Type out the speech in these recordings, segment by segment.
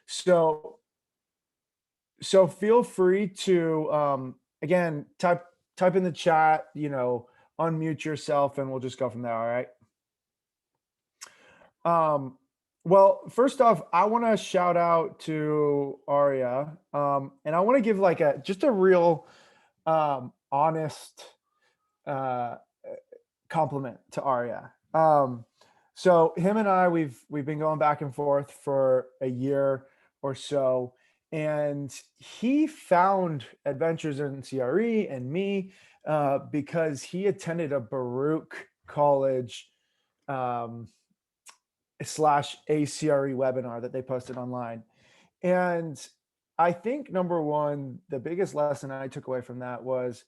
So so feel free to again type in the chat, unmute yourself and we'll just go from there. All right. Well, first off, I want to shout out to Aria. And I want to give like just a real honest uh compliment to Arya. So him and I, we've been going back and forth for a year or so, and he found Adventures in CRE and me because he attended a Baruch College um, slash ACRE webinar that they posted online, and I think number one, the biggest lesson I took away from that was,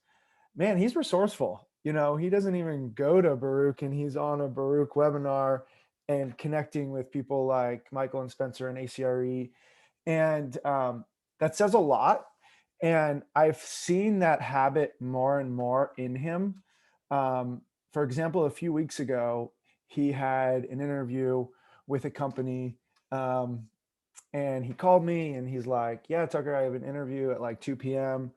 man, he's resourceful. He doesn't even go to Baruch and he's on a Baruch webinar and connecting with people like Michael and Spencer and ACRE. And that says a lot. And I've seen that habit more and more in him. For example, a few weeks ago, he had an interview with a company. And he called me and he's like, yeah, Tucker, I have an interview at like 2 p.m.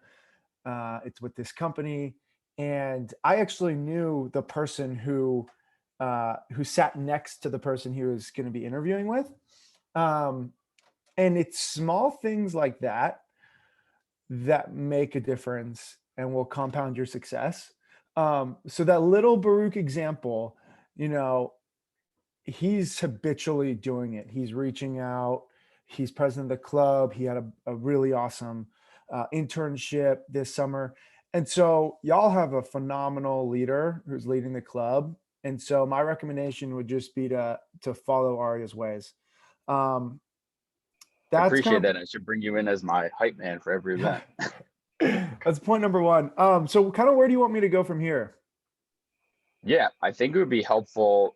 It's with this company. And I actually knew the person who sat next to the person he was going to be interviewing with. And it's small things like that that make a difference and will compound your success. So that little Baruch example, he's habitually doing it. He's reaching out. He's president of the club. He had a really awesome internship this summer. And so y'all have a phenomenal leader who's leading the club. And so my recommendation would just be to follow Arya's ways. I That's kind appreciate of that. I should bring you in as my hype man for every event. that's point number one. So kind of where do you want me to go from here? Yeah, I think it would be helpful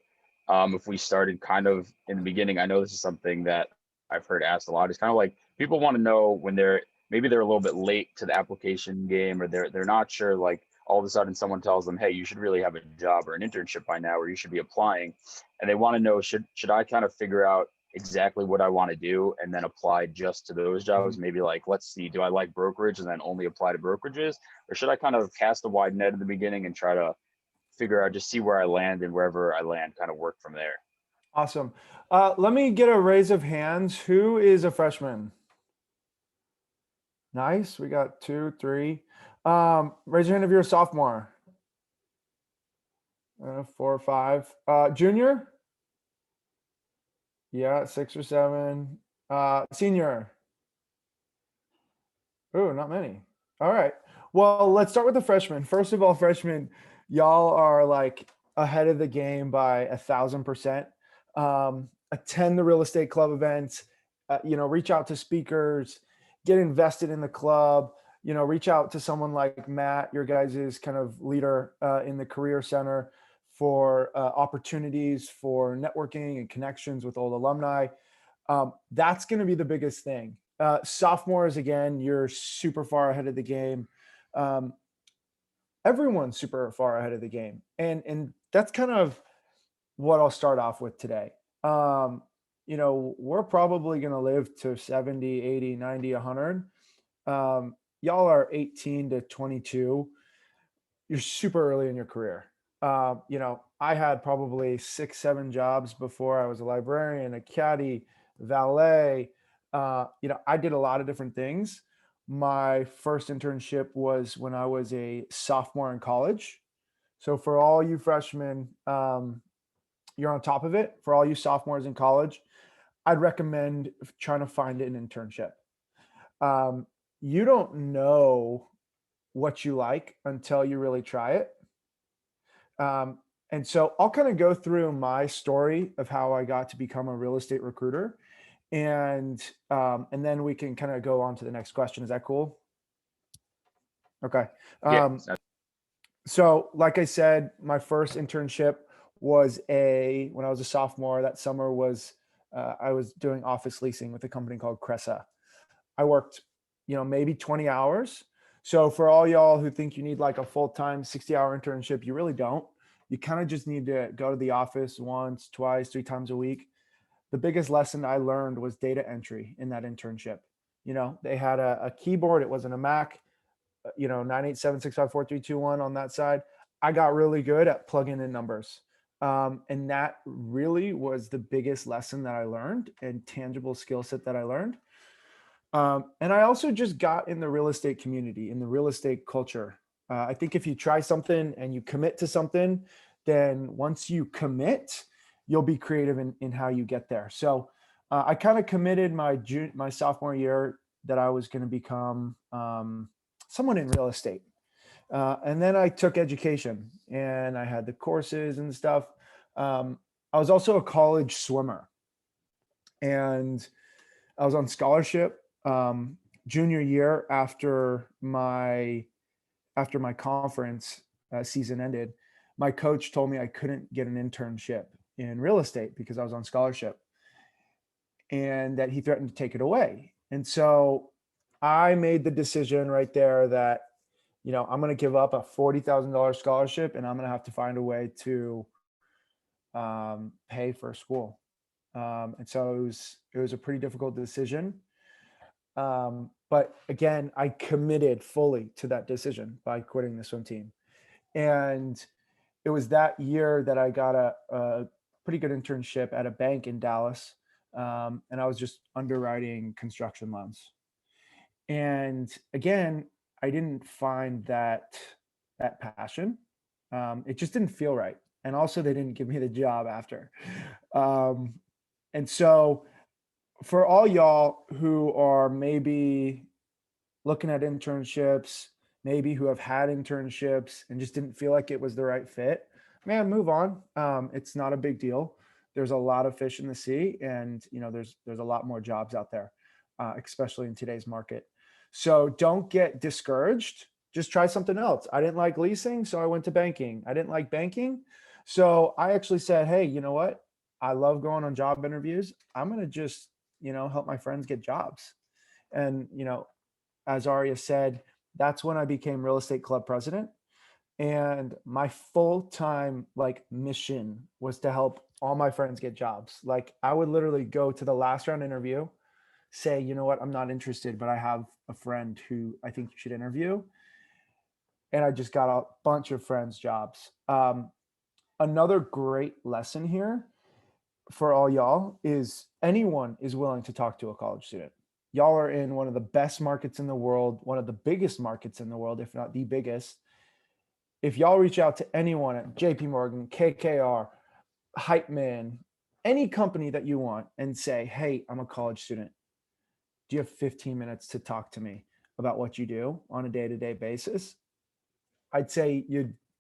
if we started kind of in the beginning. I know this is something that I've heard asked a lot. It's kind of like people want to know when maybe they're a little bit late to the application game, or they're not sure, like all of a sudden someone tells them, hey, you should really have a job or an internship by now, or you should be applying. And they want to know, should I kind of figure out exactly what I want to do and then apply just to those jobs? Mhm. Maybe like, let's see, do I like brokerage and then only apply to brokerages? Or should I kind of cast a wide net in the beginning and try to figure out, just see where I land, and wherever I land, kind of work from there? Awesome. Let me get a raise of hands. Who is a freshman? Nice. We got 2, 3. Raise your hand if you're a sophomore. 4, 5. Junior? Yeah, 6 or 7. Senior? Oh, not many. All right. Well, let's start with the freshmen. First of all, freshmen, y'all are like ahead of the game by 1,000%. Attend the real estate club events. Reach out to speakers. Get invested in the club. Reach out to someone like Matt, your guys' kind of leader in the career center, for opportunities for networking and connections with old alumni. That's going to be the biggest thing. Sophomores, again, you're super far ahead of the game. Um, Everyone's super far ahead of the game. And that's kind of what I'll start off with today. We're probably going to live to 70, 80, 90, 100. Y'all are 18 to 22. You're super early in your career. I had probably 6, 7 jobs before. I was a librarian, a caddy, valet. I did a lot of different things. My first internship was when I was a sophomore in college. So for all you freshmen, you're on top of it. For all you sophomores in college, I'd recommend trying to find an internship. You don't know what you like until you really try it. And so I'll kind of go through my story of how I got to become a real estate recruiter, and then we can kind of go on to the next question. Is that cool? Okay. Yeah. So like I said, my first internship was when I was a sophomore. That summer was I was doing office leasing with a company called Cressa. I worked, maybe 20 hours. So for all y'all who think you need like a full-time 60-hour internship, you really don't. You kind of just need to go to the office once, twice, 3 times a week. the biggest lesson I learned was data entry in that internship. They had a keyboard. It wasn't a Mac, 987654321 on that side. I got really good at plugging in numbers. And that really was the biggest lesson that I learned and tangible skill set that I learned. And I also just got in the real estate community, in the real estate culture. I think if you try something and you commit to something, then once you commit, you'll be creative in how you get there. So I kind of committed my sophomore year that I was going to become someone in real estate. And then I took education and I had the courses and stuff. I was also a college swimmer and I was on scholarship junior year after my conference season ended. My coach told me I couldn't get an internship in real estate because I was on scholarship and that he threatened to take it away. And so I made the decision right there that, I'm going to give up a $40,000 scholarship and I'm going to have to find a way to pay for school. And so it was a pretty difficult decision. But again, I committed fully to that decision by quitting the swim team. And it was that year that I got a pretty good internship at a bank in Dallas. And I was just underwriting construction loans. And again, I didn't find that passion. It just didn't feel right. And also they didn't give me the job after. And so for all y'all who are maybe looking at internships, maybe who have had internships and just didn't feel like it was the right fit, man, move on. It's not a big deal. There's a lot of fish in the sea, and there's a lot more jobs out there, especially in today's market. So don't get discouraged. Just try something else. I didn't like leasing, so I went to banking. I didn't like banking, so I actually said, hey, you know what? I love going on job interviews. I'm going to just help my friends get jobs. And, as Aria said, that's when I became real estate club president. And my full-time mission was to help all my friends get jobs. Like I would literally go to the last round interview, say, you know what, I'm not interested, but I have a friend who I think you should interview. And I just got a bunch of friends jobs. Another great lesson here for all y'all is anyone is willing to talk to a college student. Y'all are in one of the best markets in the world, one of the biggest markets in the world, if not the biggest. If y'all reach out to anyone at JP Morgan, KKR, Hype Man, any company that you want and say, hey, I'm a college student. Do you have 15 minutes to talk to me about what you do on a day-to-day basis? I'd say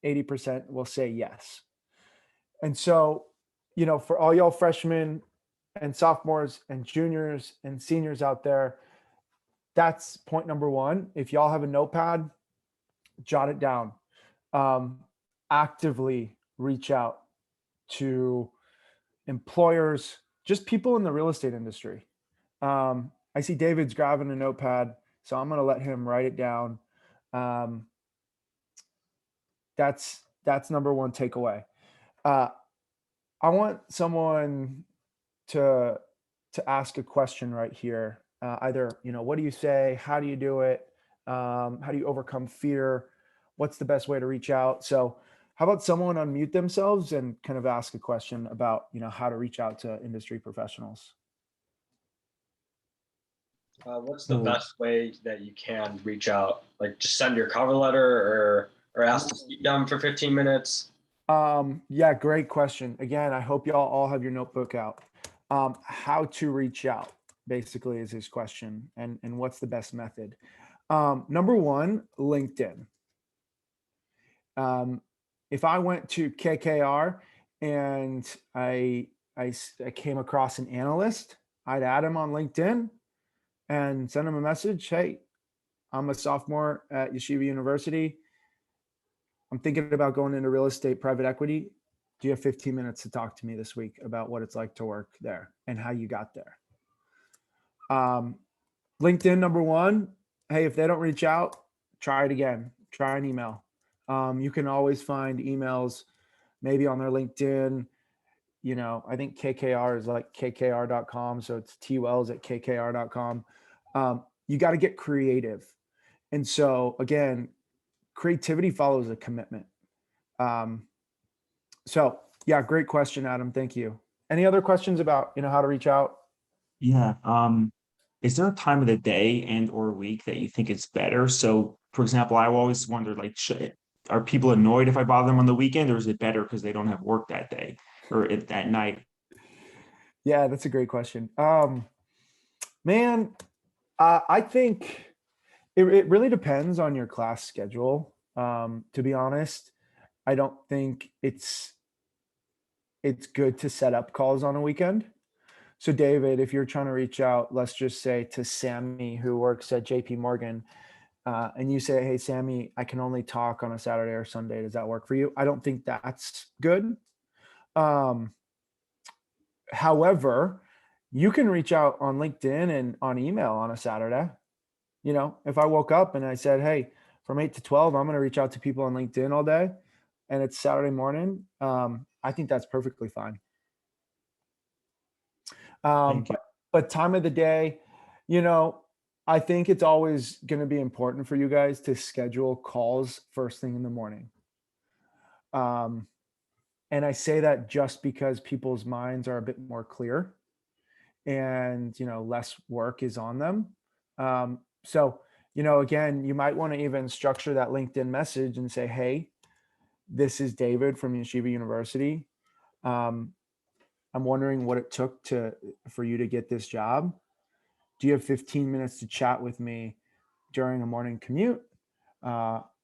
80% will say yes. And so, for all y'all freshmen and sophomores and juniors and seniors out there, that's point number one. If y'all have a notepad, jot it down. Actively reach out to employers, just people in the real estate industry. I see David's grabbing a notepad, so I'm going to let him write it down. That's number one takeaway. I want someone to ask a question right here. Either, what do you say? How do you do it? How do you overcome fear? What's the best way to reach out? So how about someone unmute themselves and kind of ask a question about, how to reach out to industry professionals? What's the best way that you can reach out? Like just send your cover letter or ask to speak them for 15 minutes? Yeah, great question. Again, I hope y'all all have your notebook out. How to reach out basically is his question, and what's the best method? Number one, LinkedIn. If I went to KKR and I came across an analyst, I'd add him on LinkedIn and send him a message. Hey, I'm a sophomore at Yeshiva University. I'm thinking about going into real estate private equity. Do you have 15 minutes to talk to me this week about what it's like to work there and how you got there? LinkedIn, number one. Hey, if they don't reach out, try it again. Try an email. You can always find emails maybe on their LinkedIn. I think KKR is like kkr.com. So it's twells at kkr.com. You got to get creative. And so again, creativity follows a commitment. So yeah, great question, Adam. Thank you. Any other questions about, how to reach out? Yeah. Is there a time of the day and or week that you think it's better? So, for example, I always wonder, like, are people annoyed if I bother them on the weekend, or is it better because they don't have work that day or at night? Yeah, that's a great question. Man, I think it really depends on your class schedule. To be honest, I don't think it's good to set up calls on a weekend. So David, if you're trying to reach out, let's just say to Sammy who works at JP Morgan, and you say, "Hey Sammy, I can only talk on a Saturday or Sunday. Does that work for you?" I don't think that's good. Um, However, you can reach out on LinkedIn and on email on a Saturday. If I woke up and I said, "Hey, from 8 to 12, I'm going to reach out to people on LinkedIn all day," and it's Saturday morning, I think that's perfectly fine. Thank you. But time of the day, I think it's always going to be important for you guys to schedule calls first thing in the morning. And I say that just because people's minds are a bit more clear and, less work is on them. So, again, you might want to even structure that LinkedIn message and say, "Hey, this is David from Yeshiva University. Um, I'm wondering what it took for you to get this job. Do you have 15 minutes to chat with me during a morning commute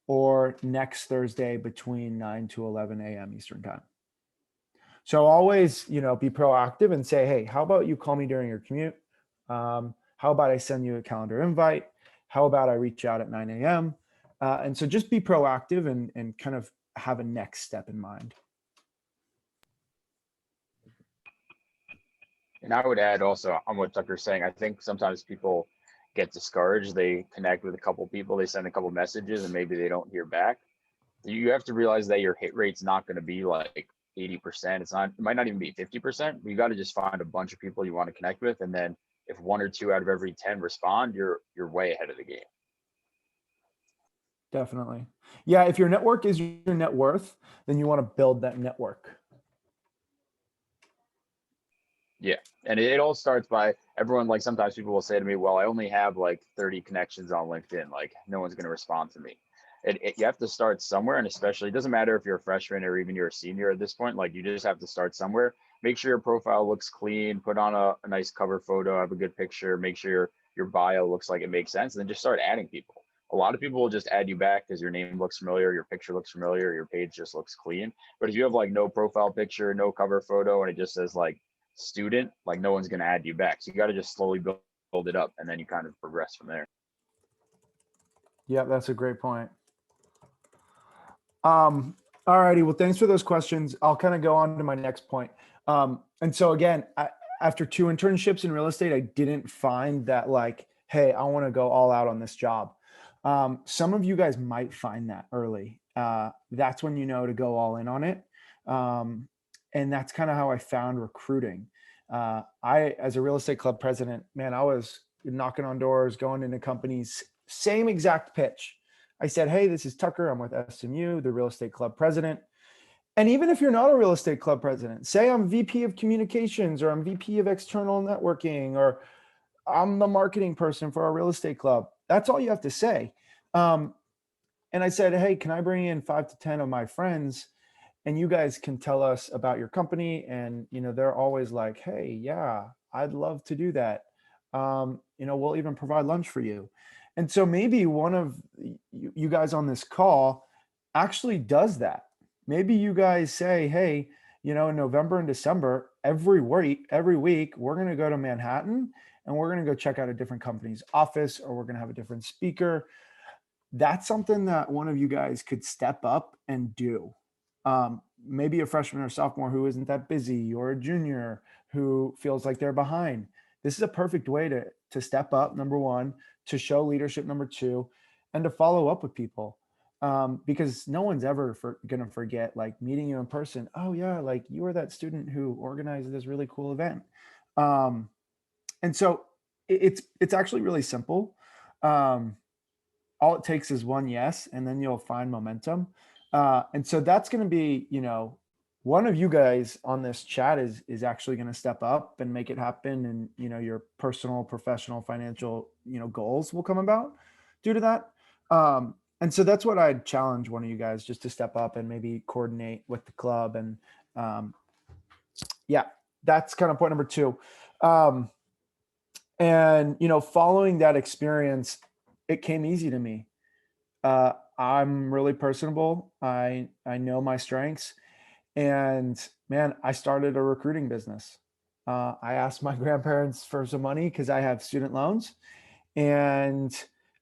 or next Thursday between 9 to 11 a.m. Eastern time?" So always, be proactive and say, "Hey, how about you call me during your commute? How about I send you a calendar invite? How about I reach out at 9 a.m.?" And so just be proactive and kind of have a next step in mind. And I would add also on what Tucker's saying, I think sometimes people get discouraged. They connect with a couple people, they send a couple messages, and maybe they don't hear back. You have to realize that your hit rate's not going to be like 80%. It might not even be 50%. You got to just find a bunch of people you want to connect with. And then if 1 or 2 out of every 10 respond, you're way ahead of the game. Definitely. Yeah. If your network is your net worth, then you want to build that network. Yeah. And it all starts by everyone. Like sometimes people will say to me, "Well, I only have like 30 connections on LinkedIn. Like no one's going to respond to me." You have to start somewhere. And especially, it doesn't matter if you're a freshman or even you're a senior at this point, like you just have to start somewhere. Make sure your profile looks clean, put on a nice cover photo, have a good picture, make sure your bio looks like it makes sense, and then just start adding people. A lot of people will just add you back because your name looks familiar, your picture looks familiar, your page just looks clean. But if you have like no profile picture, no cover photo, and it just says like student, like no one's going to add you back. So you got to just slowly build it up, and then you kind of progress from there. Yeah, that's a great point. All righty. Well, thanks for those questions. I'll kind of go on to my next point. And so again, after 2 internships in real estate, I didn't find that like, "Hey, I want to go all out on this job." Some of you guys might find that early. That's when you know to go all in on it. And that's kind of how I found recruiting. As a real estate club president, man, I was knocking on doors, going into companies, same exact pitch. I said, "Hey, this is Tucker. I'm with SMU, the real estate club president." And even if you're not a real estate club president, say I'm VP of communications or I'm VP of external networking or I'm the marketing person for our real estate club. That's all you have to say. And I said, "Hey, can I bring in 5 to 10 of my friends and you guys can tell us about your company?" And, they're always like, "Hey, yeah, I'd love to do that. We'll even provide lunch for you." And so maybe one of you guys on this call actually does that. Maybe you guys say, "Hey, in November and December, every week, we're going to go to Manhattan and we're going to go check out a different company's office, or we're going to have a different speaker." That's something that one of you guys could step up and do. Maybe a freshman or sophomore who isn't that busy, or a junior who feels like they're behind. This is a perfect way to step up, number one, to show leadership, number two, and to follow up with people. because no one's ever gonna forget like meeting you in person. Oh yeah, like you were that student who organized this really cool event. Um, and so it's actually really simple. Um, all it takes is one yes, and then you'll find momentum. And so that's going to be, one of you guys on this chat is actually going to step up and make it happen, and your personal, professional, financial, goals will come about due to that. And so that's what I'd challenge one of you guys just to step up and maybe coordinate with the club. And um, yeah, that's kind of point number two. And following that experience, it came easy to me. I'm really personable. I know my strengths, and man, I started a recruiting business. I asked my grandparents for some money because I have student loans, and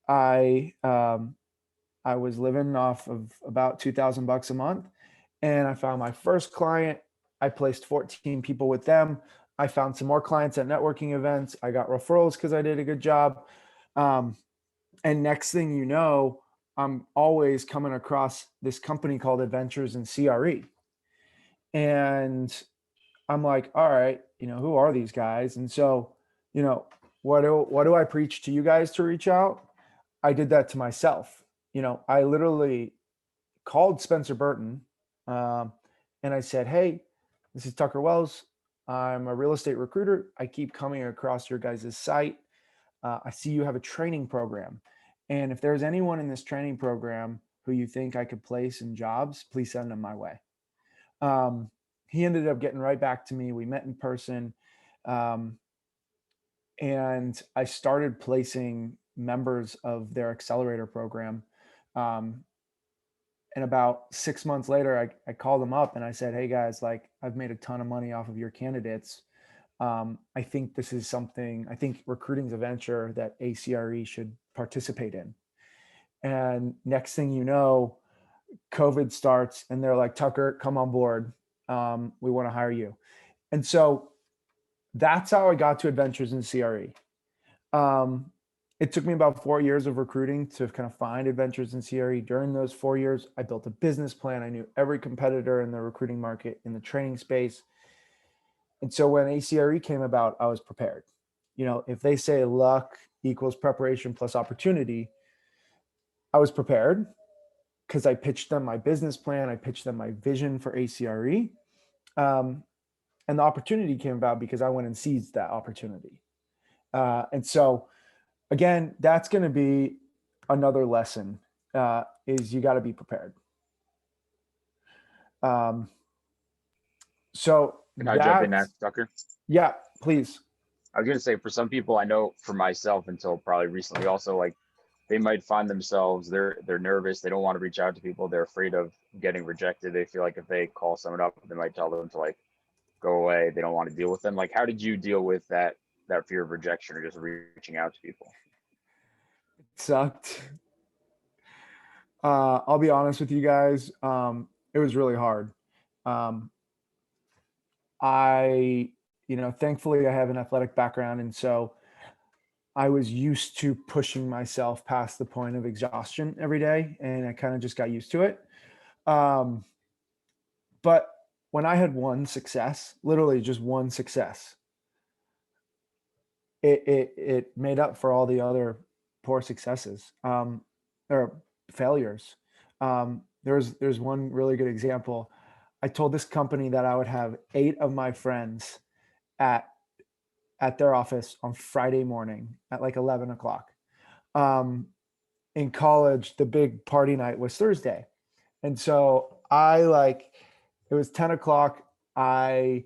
I I was living off of about $2,000 a month, and I found my first client. I placed 14 people with them. I found some more clients at networking events. I got referrals because I did a good job. Um, and next thing you know, I'm always coming across this company called Adventures in CRE. And I'm like, all right, who are these guys? And so, you know, what do I preach to you guys to reach out? I did that to myself. I literally called Spencer Burton, um, and I said, hey, this is Tucker Wells. I'm a real estate recruiter. I keep coming across your guys' site. I see you have a training program. And if there's anyone in this training program who you think I could place in jobs, please send them my way. Um, he ended up getting right back to me. We met in person. Um, and I started placing members of their accelerator program. Um, and about 6 months later, I called them up and I said, hey guys, like I've made a ton of money off of your candidates. I think this is something, I think recruiting is a venture that ACRE should participate in. And next thing you know, COVID starts and they're like, Tucker, come on board. We want to hire you. And so that's how I got to Adventures in CRE. It took me about 4 years of recruiting to kind of find Adventures in CRE. During those 4 years, I built a business plan. I knew every competitor in the recruiting market, in the training space. And so when ACRE came about, I was prepared. If they say luck equals preparation plus opportunity, I was prepared because I pitched them my business plan. I pitched them my vision for ACRE. And the opportunity came about because I went and seized that opportunity. And so, again, that's going to be another lesson, is you got to be prepared. So Can I jump in, Tucker? Yeah, please. I was gonna say, for some people, I know for myself until probably recently, also like they might find themselves they're nervous, they don't want to reach out to people, they're afraid of getting rejected. They feel like if they call someone up, they might tell them to like go away. They don't want to deal with them. Like, how did you deal with that fear of rejection or just reaching out to people? It sucked. I'll be honest with you guys. It was really hard. Um, thankfully I have an athletic background. And so I was used to pushing myself past the point of exhaustion every day. And I kind of just got used to it. Um, but when I had one success, literally just one success, it made up for all the other poor successes, or failures. There's one really good example. I told this company that I would have 8 of my friends at their office on Friday morning at like 11 o'clock. In college, the big party night was Thursday. And so it was 10 o'clock. I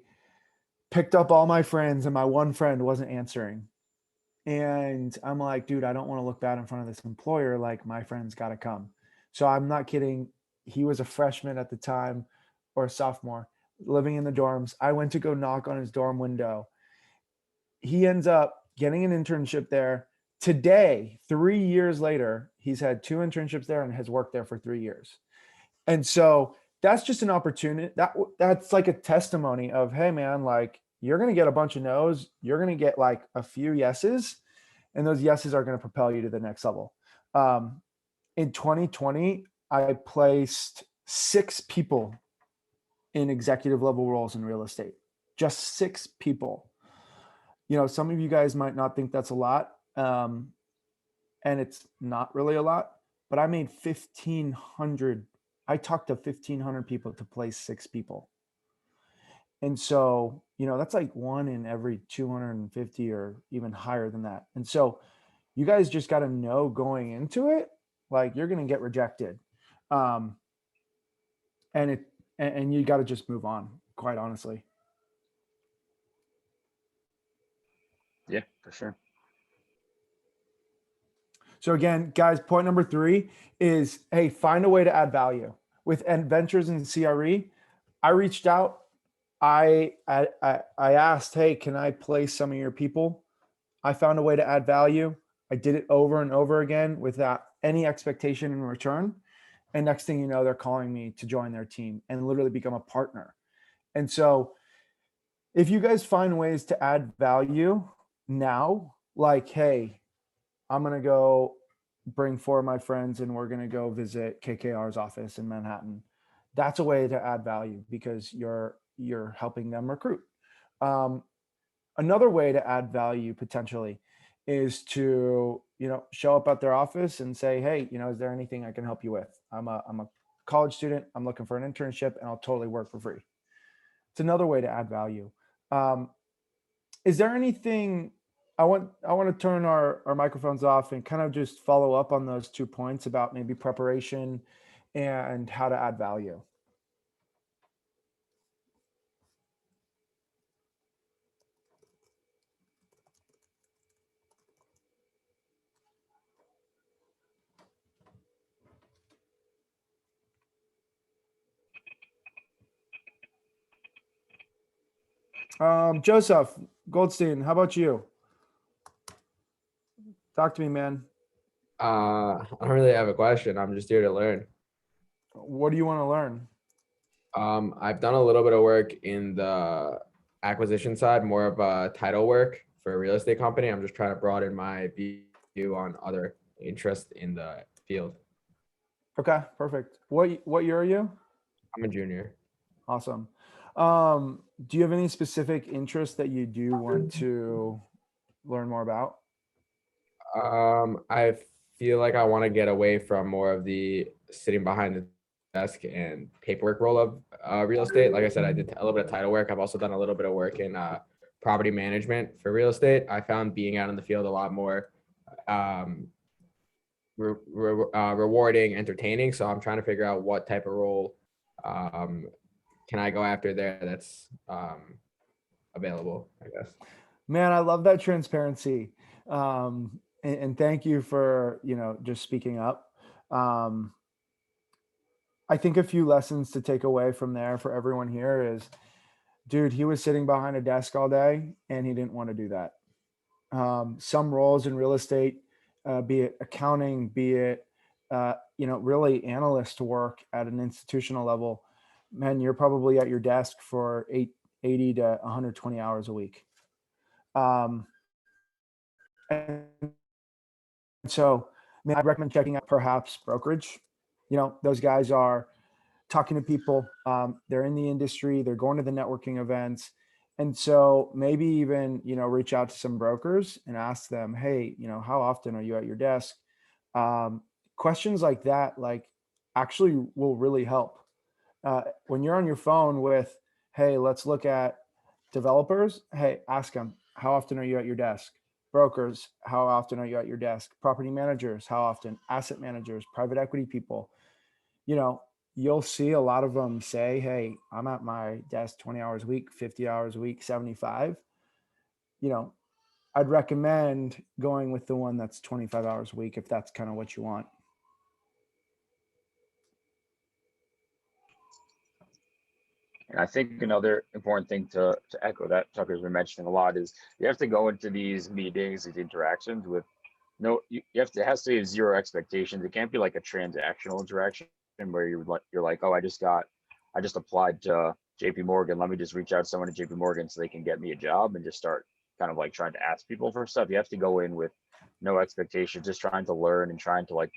picked up all my friends and my one friend wasn't answering. And I'm like, dude, I don't want to look bad in front of this employer. Like, my friend's got to come. So I'm not kidding. He was a freshman at the time, or a sophomore, living in the dorms. I went to go knock on his dorm window. He ends up getting an internship there. Today, 3 years later, he's had 2 internships there and has worked there for 3 years. And so that's just an opportunity. That's like a testimony of, hey man, like you're going to get a bunch of no's. You're going to get like a few yeses, and those yeses are going to propel you to the next level. In 2020, I placed 6 people in executive level roles in real estate. Just 6 people. Some of you guys might not think that's a lot, and it's not really a lot, but I made 1,500. I talked to 1,500 people to place 6 people. And so, that's like 1 in every 250 or even higher than that. And so you guys just got to know going into it, like you're going to get rejected. Um, and you got to just move on, quite honestly. Yeah, for sure. So again, guys, point number 3 is, hey, find a way to add value. With Adventures in CRE, I reached out. I asked, hey, can I place some of your people? I found a way to add value. I did it over and over again without any expectation in return. And next thing you know, they're calling me to join their team and literally become a partner. And so if you guys find ways to add value now, like, hey, I'm going to go bring 4 of my friends and we're going to go visit KKR's office in Manhattan. That's a way to add value because you're helping them recruit. Another way to add value potentially is to, show up at their office and say, hey, is there anything I can help you with? I'm a college student. I'm looking for an internship and I'll totally work for free. It's another way to add value. Is there anything I want to turn our microphones off and kind of just follow up on those 2 points about maybe preparation and how to add value. Joseph Goldstein, how about you? Talk to me, man. I don't really have a question. I'm just here to learn. What do you want to learn? I've done a little bit of work in the acquisition side, more of a title work for a real estate company. I'm just trying to broaden my view on other interests in the field. Okay, perfect. What year are you? I'm a junior. Awesome. Do you have any specific interests that you do want to learn more about? I feel like I want to get away from more of the sitting behind the desk and paperwork role of real estate. Like I said, I did a little bit of title work. I've also done a little bit of work in property management for real estate. I found being out in the field a lot more rewarding, entertaining. So I'm trying to figure out what type of role can I go after there that's available, I guess. Man, I love that transparency. And thank you for, just speaking up. I think a few lessons to take away from there for everyone here is, dude, he was sitting behind a desk all day and he didn't want to do that. Some roles in real estate, be it accounting, be it, really analyst work at an institutional level, man, you're probably at your desk for 80 to 120 hours a week. And so, I'd recommend checking out perhaps brokerage. Those guys are talking to people. They're in the industry. They're going to the networking events. And so maybe even, reach out to some brokers and ask them, hey, how often are you at your desk? Questions like that, actually will really help. When you're on your phone with, hey, let's look at developers. Hey, ask them, how often are you at your desk? Brokers, how often are you at your desk? Property managers, how often? Asset managers, private equity people. You'll see a lot of them say, hey, I'm at my desk 20 hours a week, 50 hours a week, 75. I'd recommend going with the one that's 25 hours a week if that's kind of what you want. And I think another important thing to echo that Tucker's been mentioning a lot is you have to go into these meetings, these interactions with it has to be zero expectations. It can't be like a transactional interaction where you're like, oh, I just applied to JP Morgan. Let me just reach out to someone at JP Morgan so they can get me a job and just start kind of like trying to ask people for stuff. You have to go in with no expectations, just trying to learn and trying to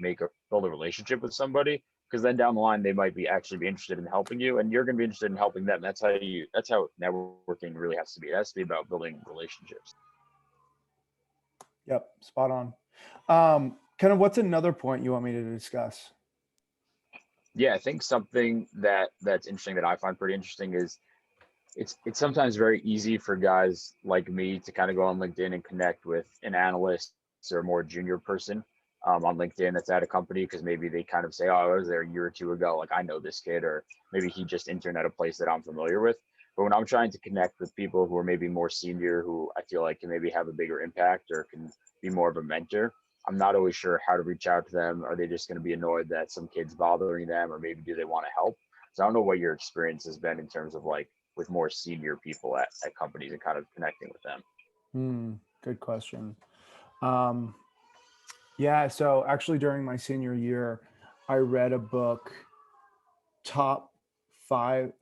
build a relationship with somebody. because then down the line they might be actually be interested in helping you, and you're going to be interested in helping them. That's how networking really has to be. It has to be about building relationships. Yep, spot on. Kind of what's another point you want me to discuss? Yeah, I think something that's interesting that I find pretty interesting is it's sometimes very easy for guys like me to kind of go on LinkedIn and connect with an analyst or a more junior person on LinkedIn that's at a company, because maybe they kind of say, oh, I was there a year or two ago, like I know this kid, or maybe he just interned at a place that I'm familiar with. But when I'm trying to connect with people who are maybe more senior, who I feel like can maybe have a bigger impact or can be more of a mentor, I'm not always sure how to reach out to them. Are they just going to be annoyed that some kid's bothering them, or maybe do they want to help? So I don't know what your experience has been in terms of like with more senior people at companies and kind of connecting with them. Good question. Yeah, so actually during my senior year, I read a book, top five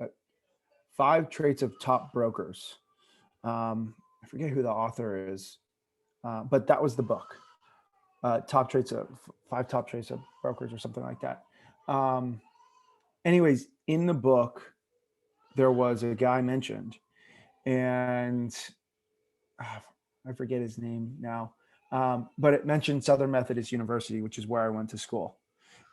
five traits of top brokers. I forget who the author is, but that was the book. Top traits of five top traits of brokers or something like that. Anyways, in the book, there was a guy mentioned, and I forget his name now, but it mentioned Southern Methodist University, which is where I went to school.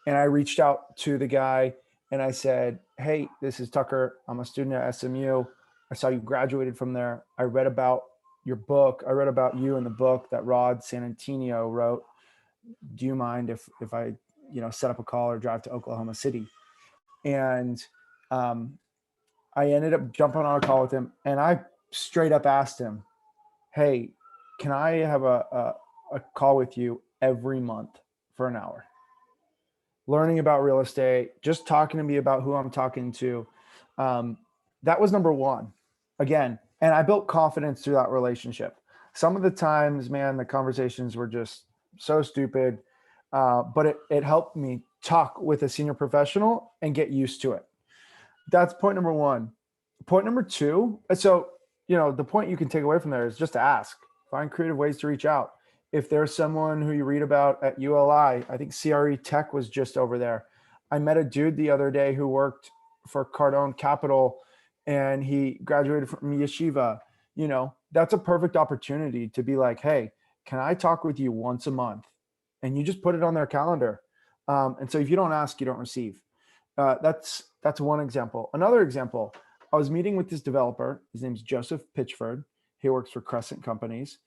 And I reached out to the guy and I said, hey, this is Tucker. I'm a student at SMU. I saw you graduated from there. I read about your book. I read about you in the book that Rod Santantino wrote. Do you mind if I, set up a call or drive to Oklahoma City? And I ended up jumping on a call with him, and I straight up asked him, hey, can I have a call with you every month for an hour? Learning about real estate, just talking to me about who I'm talking to. That was number one. Again, and I built confidence through that relationship. Some of the times, man, the conversations were just so stupid, but it helped me talk with a senior professional and get used to it. That's point number one. Point number two, so, the point you can take away from there is just to ask, find creative ways to reach out. If there's someone who you read about at ULI, I think CRE Tech was just over there. I met a dude the other day who worked for Cardone Capital, and he graduated from Yeshiva. That's a perfect opportunity to be like, hey, can I talk with you once a month? And you just put it on their calendar. And so if you don't ask, you don't receive. That's one example. Another example, I was meeting with this developer. His name's Joseph Pitchford. He works for Crescent Companies.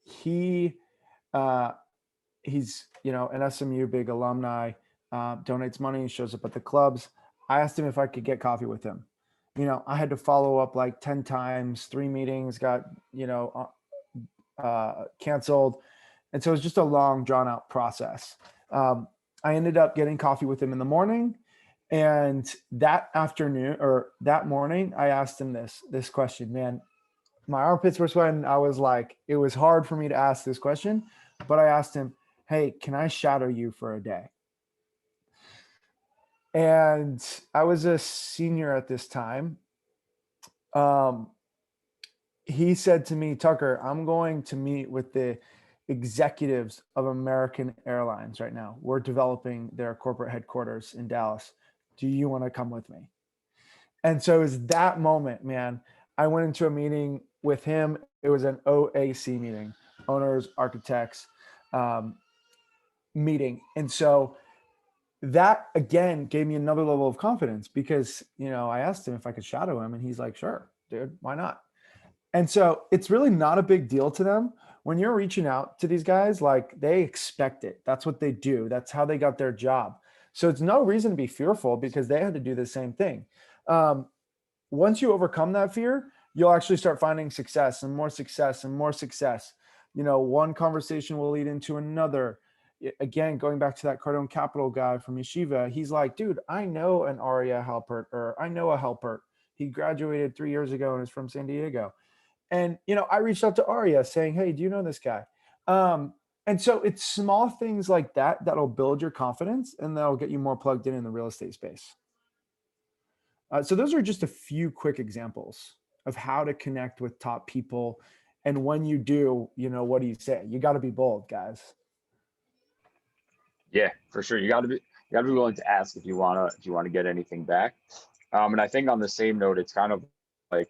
He's an SMU big alumni, donates money, shows up at the clubs. I asked him if I could get coffee with him. I had to follow up like 10 times, 3 meetings got, canceled. And so it was just a long drawn out process. I ended up getting coffee with him in the morning. And that afternoon or that morning, I asked him this question, man. My armpits were sweating. I was like, it was hard for me to ask this question, but I asked him, hey, can I shadow you for a day? And I was a senior at this time. He said to me, Tucker, I'm going to meet with the executives of American Airlines right now. We're developing their corporate headquarters in Dallas. Do you want to come with me? And so it was that moment, man. I went into a meeting with him. It was an OAC meeting, owners, architects meeting. And so that again gave me another level of confidence because, I asked him if I could shadow him and he's like, sure, dude, why not? And so it's really not a big deal to them. When you're reaching out to these guys, like they expect it. That's what they do. That's how they got their job. So it's no reason to be fearful because they had to do the same thing. Once you overcome that fear, you'll actually start finding success and more success and more success. One conversation will lead into another. Again, going back to that Cardone Capital guy from Yeshiva, he's like, dude, I know an Aria Halpert, or I know a Halpert. He graduated 3 years ago and is from San Diego. And, I reached out to Aria saying, hey, do you know this guy? And so it's small things like that that'll build your confidence and that'll get you more plugged in the real estate space. So those are just a few quick examples of how to connect with top people. And when you do, what do you say? You got to be bold, guys. Yeah, for sure. You got to be. you gotta be willing to ask if you wanna get anything back. And I think on the same note, it's kind of like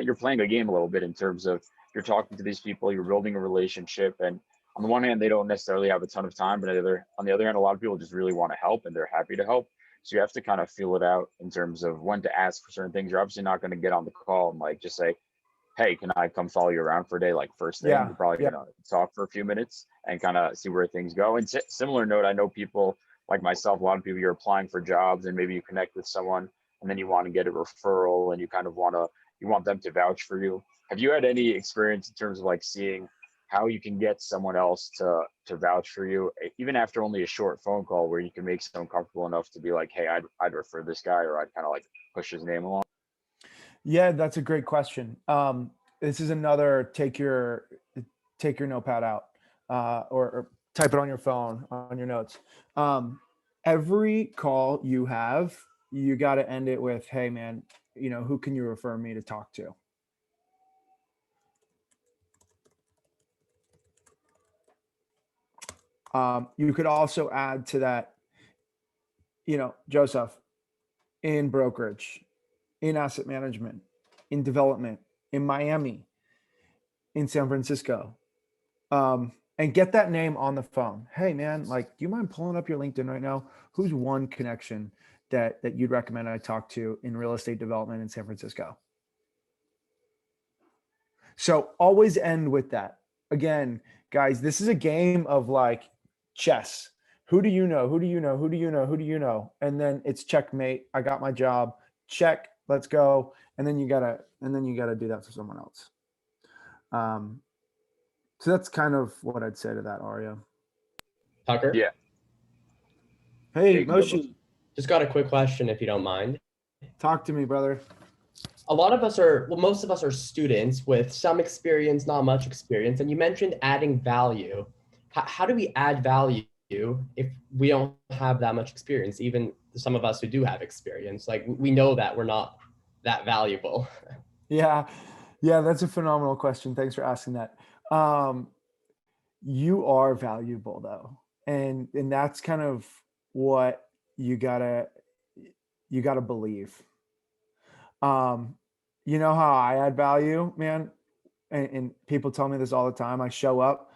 you're playing a game a little bit in terms of you're talking to these people, you're building a relationship, and on the one hand, they don't necessarily have a ton of time, but on the other hand, a lot of people just really want to help and they're happy to help. So you have to kind of feel it out in terms of when to ask for certain things. You're obviously not going to get on the call and like just say, hey, can I come follow you around for a day? Like first thing, Yeah. you're probably Yeah. going to talk for a few minutes and kind of see where things go. And similar note, I know people like myself, a lot of people, you're applying for jobs and maybe you connect with someone and then you want to get a referral and you kind of you want them to vouch for you. Have you had any experience in terms of like seeing how you can get someone else to vouch for you, even after only a short phone call, where you can make someone comfortable enough to be like, hey, I'd refer this guy, or I'd kind of like push his name along? Yeah, that's a great question. This is another take your notepad out, or type it on your phone on your notes. Every call you have, you got to end it with, "Hey, man, who can you refer me to talk to?" You could also add to that, Joseph, in brokerage, in asset management, in development, in Miami, in San Francisco, and get that name on the phone. Hey, man, like, do you mind pulling up your LinkedIn right now? Who's one connection that you'd recommend I talk to in real estate development in San Francisco? So always end with that. Again, guys, this is a game of like chess. Who do you know? Who do you know? Who do you know? Who do you know? And then it's checkmate. I got my job. Check. Let's go. And then you gotta do that for someone else. So that's kind of what I'd say to that, Arya. Tucker? Yeah. Hey, you can go, bro. Moshi, Just got a quick question, if you don't mind. talk to me, brother. A lot of us most of us are students with some experience, not much experience. And you mentioned adding value. How do we add value if we don't have that much experience? Even some of us who do have experience, like we know that we're not that valuable. Yeah, that's a phenomenal question. Thanks for asking that. You are valuable though, and that's kind of what you gotta believe. You know how I add value, man, and people tell me this all the time. I show up,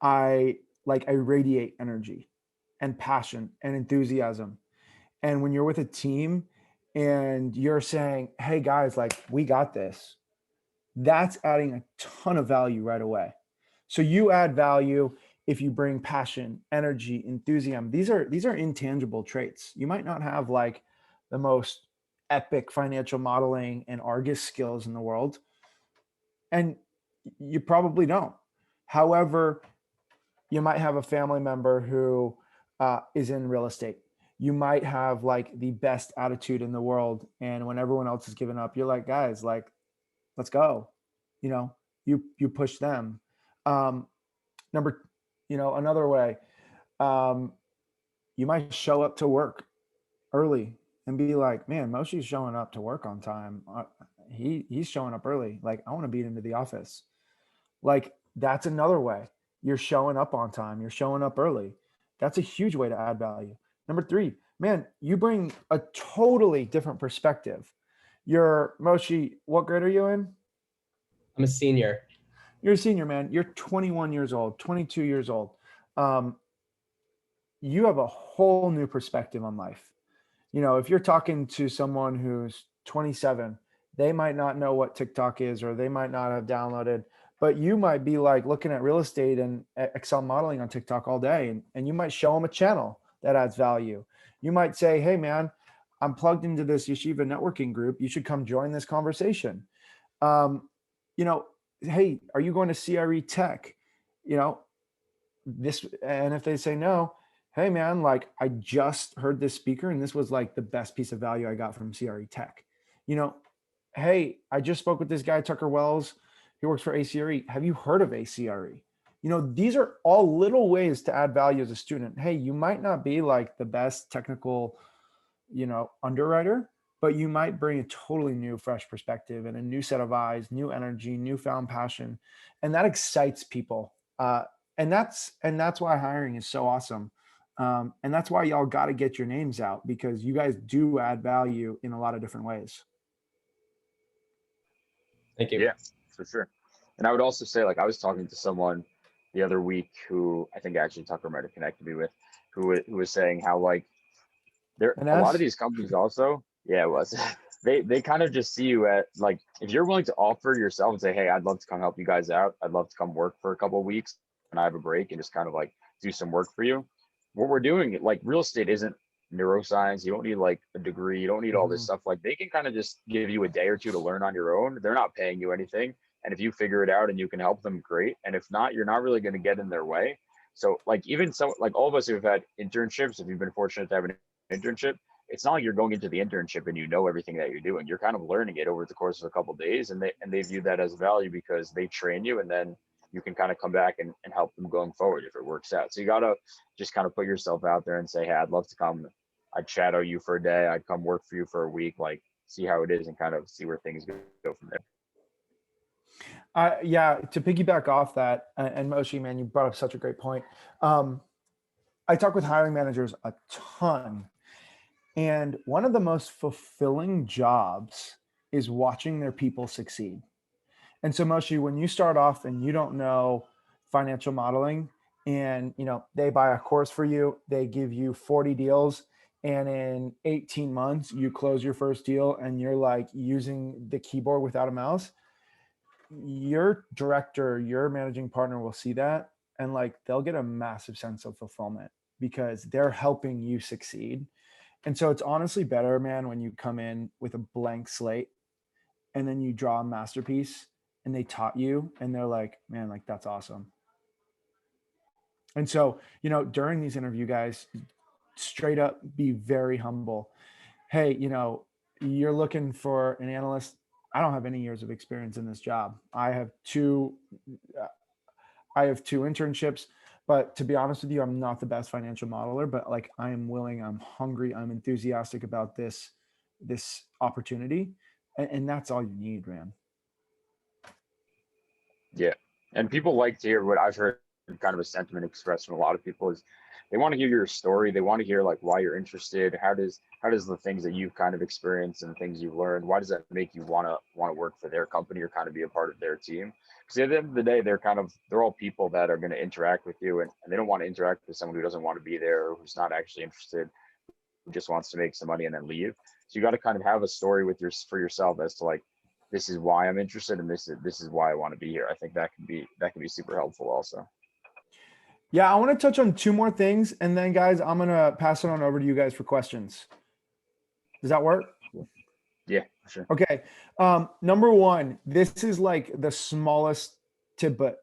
I radiate energy and passion and enthusiasm. And when you're with a team and you're saying, "Hey guys, like we got this," that's adding a ton of value right away. So you add value if you bring passion, energy, enthusiasm. These are intangible traits. You might not have like the most epic financial modeling and Argus skills in the world, and you probably don't. However, you might have a family member who is in real estate. You might have like the best attitude in the world, and when everyone else is giving up, you're like, guys, like, let's go. You push them. Number, another way, you might show up to work early and be like, man, Moshi's showing up to work on time. He's showing up early. Like, I want to beat him to the office. Like, that's another way. You're showing up on time. You're showing up early. That's a huge way to add value. Number three, man, you bring a totally different perspective. Moshi, what grade are you in? I'm a senior. You're a senior, man. You're 21 years old, 22 years old. You have a whole new perspective on life. If you're talking to someone who's 27, they might not know what TikTok is, or they might not have downloaded, but you might be like looking at real estate and Excel modeling on TikTok all day. And you might show them a channel that adds value. You might say, hey man, I'm plugged into this Yeshiva networking group. You should come join this conversation. Hey, are you going to CRE Tech? And if they say no, hey man, like I just heard this speaker and this was like the best piece of value I got from CRE Tech. Hey, I just spoke with this guy, Tucker Wells. He works for ACRE. Have you heard of ACRE? These are all little ways to add value as a student. Hey, you might not be like the best technical, underwriter, but you might bring a totally new, fresh perspective and a new set of eyes, new energy, newfound passion. And that excites people. And that's why hiring is so awesome. And that's why y'all got to get your names out, because you guys do add value in a lot of different ways. Thank you. Yeah, for sure. And I would also say, like, I was talking to someone the other week who I think actually Tucker might have connected me with, who was saying how like there And a lot of as these companies also, yeah, it was they kind of just see you at like if you're willing to offer yourself and say, hey, I'd love to come help you guys out. I'd love to come work for a couple of weeks and I have a break and just kind of like do some work for you. What we're doing, like real estate isn't neuroscience. You don't need like a degree. You don't need all this Mhm. stuff. Like they can kind of just give you a day or two to learn on your own. They're not paying you anything. And if you figure it out and you can help them, great. And if not, you're not really going to get in their way. So like even so, like all of us who've had internships, if you've been fortunate to have an internship, it's not like you're going into the internship and you know everything that you're doing. You're kind of learning it over the course of a couple of days, and they view that as value because they train you, and then you can kind of come back and help them going forward if it works out. So you gotta just kind of put yourself out there and say, hey, I'd love to come. I'd shadow you for a day. I'd come work for you for a week, like see how it is and kind of see where things go from there. Yeah, to piggyback off that, and Moshi, man, you brought up such a great point. I talk with hiring managers a ton, and one of the most fulfilling jobs is watching their people succeed. And so, Moshi, when you start off and you don't know financial modeling, and they buy a course for you, they give you 40 deals, and in 18 months you close your first deal, and you're like using the keyboard without a mouse, your director, your managing partner will see that, and like they'll get a massive sense of fulfillment because they're helping you succeed. And so it's honestly better, man, when you come in with a blank slate and then you draw a masterpiece and they taught you and they're like, man, like that's awesome. And so, during these interview guys, straight up be very humble. Hey, you're looking for an analyst. I don't have any years of experience in this job. Uh, I have two internships, but to be honest with you, I'm not the best financial modeler, but like I am willing, I'm hungry, I'm enthusiastic about this opportunity. And that's all you need, man. Yeah. And people like to hear what I've heard kind of a sentiment expressed from a lot of people is they want to hear your story. They want to hear like why you're interested. How does the things that you've kind of experienced and things you've learned, why does that make you want to work for their company or kind of be a part of their team? Because at the end of the day, they're all people that are going to interact with you and they don't want to interact with someone who doesn't want to be there or who's not actually interested, who just wants to make some money and then leave. So you got to kind of have a story for yourself as to like this is why I'm interested and this is why I want to be here. I think that can be super helpful also. Yeah, I want to touch on two more things, and then guys, I'm gonna pass it on over to you guys for questions. Does that work? Yeah, for sure. Okay. Number one, this is like the smallest tidbit.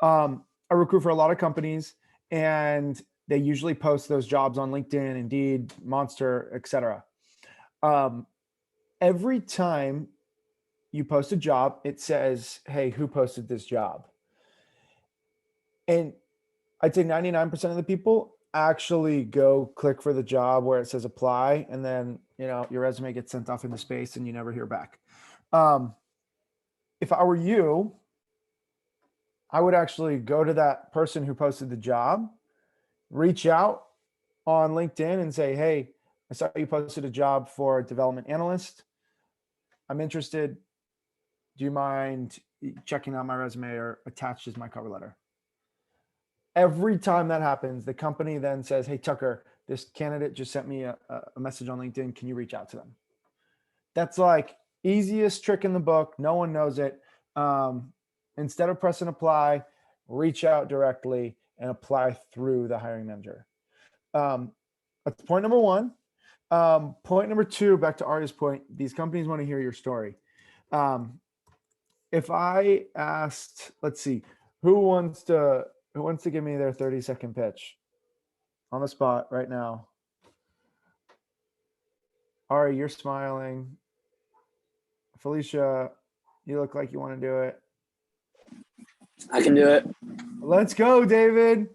I recruit for a lot of companies, and they usually post those jobs on LinkedIn, Indeed, Monster, etc. Every time you post a job, it says, "Hey, who posted this job?" And I'd say 99% of the people actually go click for the job where it says apply, and then your resume gets sent off into space and you never hear back. If I were you, I would actually go to that person who posted the job, reach out on LinkedIn and say, hey, I saw you posted a job for a development analyst. I'm interested. Do you mind checking out my resume or attached as my cover letter? Every time that happens, the company then says, hey, Tucker, this candidate just sent me a message on LinkedIn. Can you reach out to them? That's like easiest trick in the book. No one knows it. Instead of pressing apply, reach out directly and apply through the hiring manager. That's point number one. Point number two, back to Arya's point, these companies want to hear your story. If I asked, let's see, who wants to give me their 30-second pitch on the spot right now? Ari, you're smiling. Felicia, you look like you want to do it. I can do it. Let's go, David.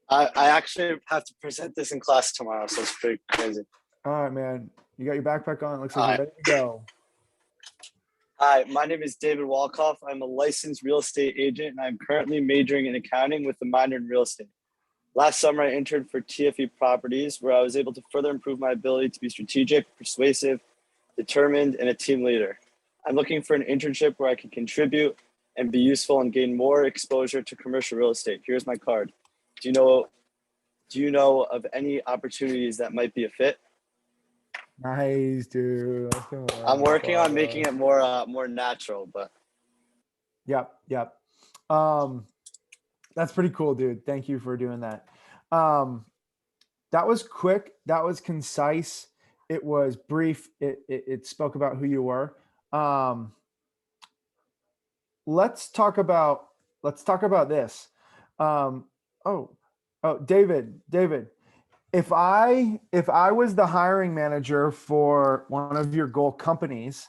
I actually have to present this in class tomorrow, so it's pretty crazy. All right, man. You got your backpack on. It looks like you're ready to go. Hi, my name is David Walkoff. I'm a licensed real estate agent, and I'm currently majoring in accounting with a minor in real estate. Last summer, I interned for TFE Properties, where I was able to further improve my ability to be strategic, persuasive, determined, and a team leader. I'm looking for an internship where I can contribute and be useful and gain more exposure to commercial real estate. Here's my card. Do you know of any opportunities that might be a fit? Nice, dude. I'm working on making it more natural, but Yep. That's pretty cool, dude. Thank you for doing that. That was quick. That was concise. It was brief. It spoke about who you were. Let's talk about this. Um, oh, David, if I was the hiring manager for one of your goal companies,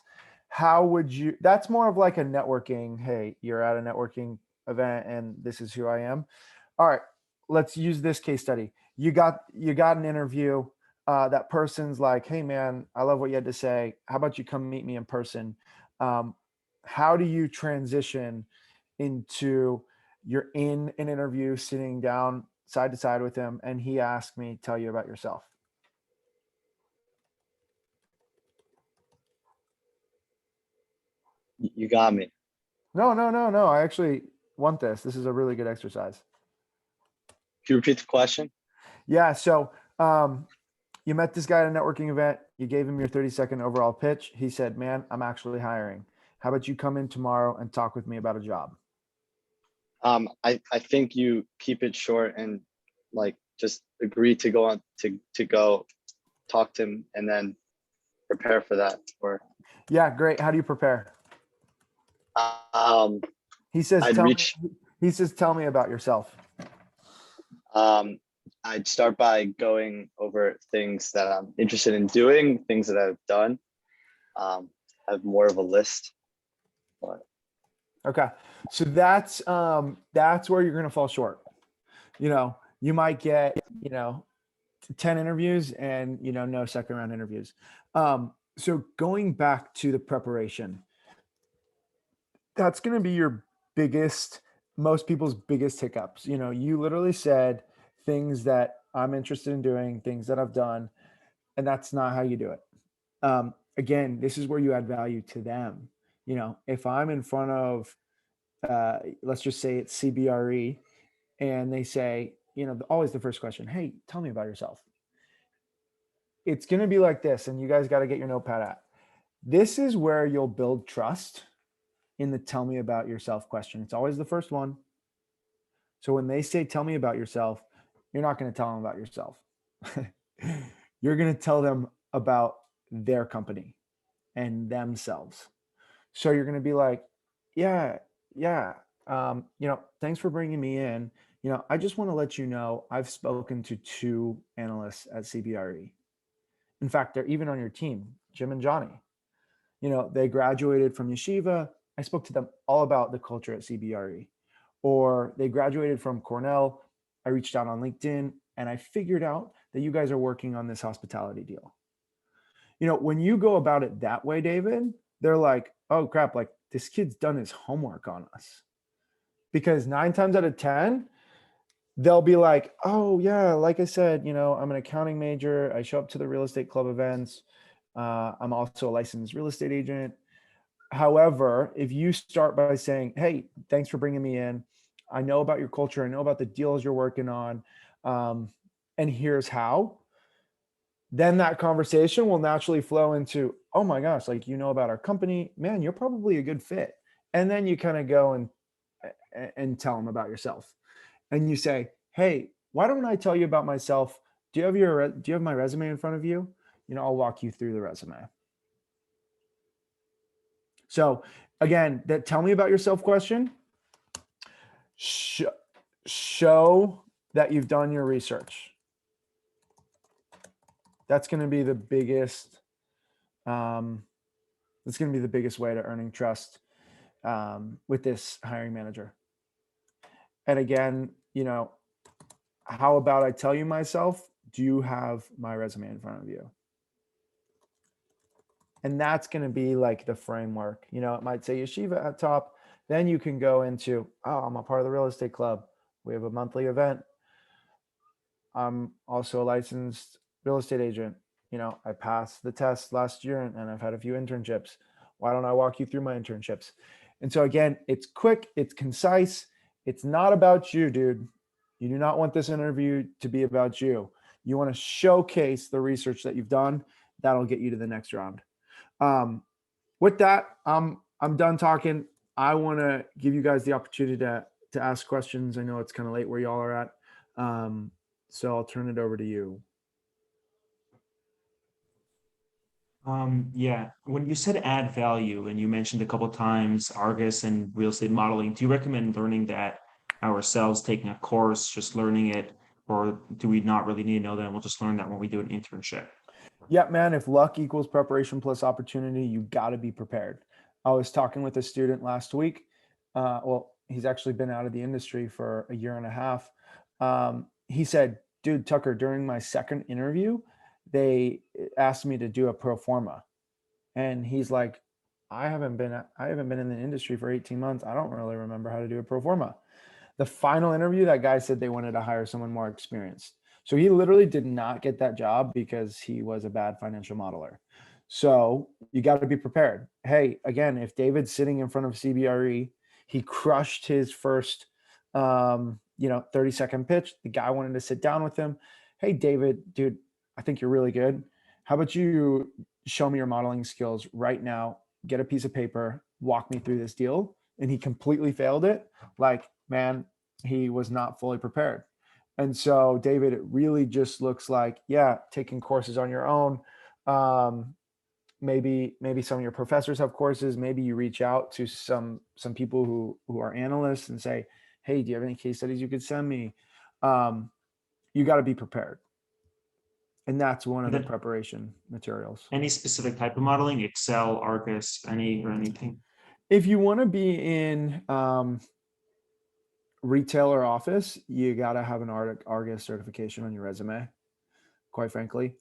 how would you? That's more of like a networking. Hey, you're at a networking event, and this is who I am. All right, let's use this case study. You got an interview. That person's like, hey man, I love what you had to say. How about you come meet me in person? How do you transition into you're in an interview, sitting down side to side with him, and he asked me, tell you about yourself? you got me. No. I actually want this. This is a really good exercise. Can you repeat the question? Yeah. So you met this guy at a networking event. You gave him your 30-second overall pitch. He said, man, I'm actually hiring. How about you come in tomorrow and talk with me about a job? I think you keep it short and like just agree to go on to go talk to him and then prepare for that. Or Yeah, great. How do you prepare? He says, I'd tell me about yourself. I'd start by going over things that I'm interested in doing, things that I've done. Have more of a list. But Okay. So that's where you're going to fall short. You might get, 10 interviews and, no second round interviews. So going back to the preparation, that's going to be most people's biggest hiccups. You literally said things that I'm interested in doing, things that I've done, and that's not how you do it. Again, this is where you add value to them. If I'm in front of, let's just say it's CBRE, and they say, always the first question, hey, tell me about yourself. It's going to be like this, and you guys got to get your notepad out. This is where you'll build trust in the tell me about yourself question. It's always the first one. So when they say, tell me about yourself, you're not going to tell them about yourself. You're going to tell them about their company and themselves. So you're going to be like, yeah. Thanks for bringing me in. I just want to let you know, I've spoken to 2 analysts at CBRE. In fact, they're even on your team, Jim and Johnny. They graduated from yeshiva. I spoke to them all about the culture at CBRE. Or they graduated from Cornell. I reached out on LinkedIn and I figured out that you guys are working on this hospitality deal. When you go about it that way, David, they're like, oh crap, like this kid's done his homework on us. Because 9 times out of 10, they'll be like, oh yeah, like I said, I'm an accounting major. I show up to the real estate club events. I'm also a licensed real estate agent. However, if you start by saying, hey, thanks for bringing me in. I know about your culture. I know about the deals you're working on. And here's how. Then that conversation will naturally flow into, oh my gosh, like, about our company, man, you're probably a good fit. And then you kind of go and tell them about yourself. And you say, hey, why don't I tell you about myself? Do you have my resume in front of you? I'll walk you through the resume. So again, that tell me about yourself question, show that you've done your research. That's going to be the biggest, that's going to be the biggest way to earning trust with this hiring manager. And again, how about I tell you myself, do you have my resume in front of you? And that's going to be like the framework. It might say yeshiva at top. Then you can go into, oh, I'm a part of the real estate club. We have a monthly event. I'm also a licensed real estate agent. I passed the test last year and I've had a few internships. Why don't I walk you through my internships? And so again, it's quick, it's concise. It's not about you, dude. You do not want this interview to be about you. You want to showcase the research that you've done. That'll get you to the next round. With that, I'm done talking. I want to give you guys the opportunity to ask questions. I know it's kind of late where y'all are at. So I'll turn it over to you. Yeah, when you said add value and you mentioned a couple of times Argus and real estate modeling, do you recommend learning that ourselves, taking a course, just learning it, or do we not really need to know that? We'll just learn that when we do an internship. Yeah, man, if luck equals preparation plus opportunity, you got to be prepared. I was talking with a student last week. Well, he's actually been out of the industry for a year and a half. He said, dude, Tucker, during my second interview, they asked me to do a pro forma. And he's like, I haven't been in the industry for 18 months. I don't really remember how to do a pro forma. The final interview, that guy said they wanted to hire someone more experienced. So he literally did not get that job because he was a bad financial modeler. So you got to be prepared. Hey, again, if David's sitting in front of CBRE, he crushed his first 30-second pitch. The guy wanted to sit down with him. Hey, David, dude, I think you're really good. How about you show me your modeling skills right now? Get a piece of paper, walk me through this deal. And he completely failed it. Like, man, he was not fully prepared. And so, David, it really just looks like, yeah, taking courses on your own. Maybe some of your professors have courses. Maybe you reach out to some people who are analysts and say, hey, do you have any case studies you could send me? You got to be prepared. And that's one of the preparation materials. Any specific type of modeling, Excel, Argus, anything? If you want to be in retail or office, you got to have an Argus certification on your resume, quite frankly.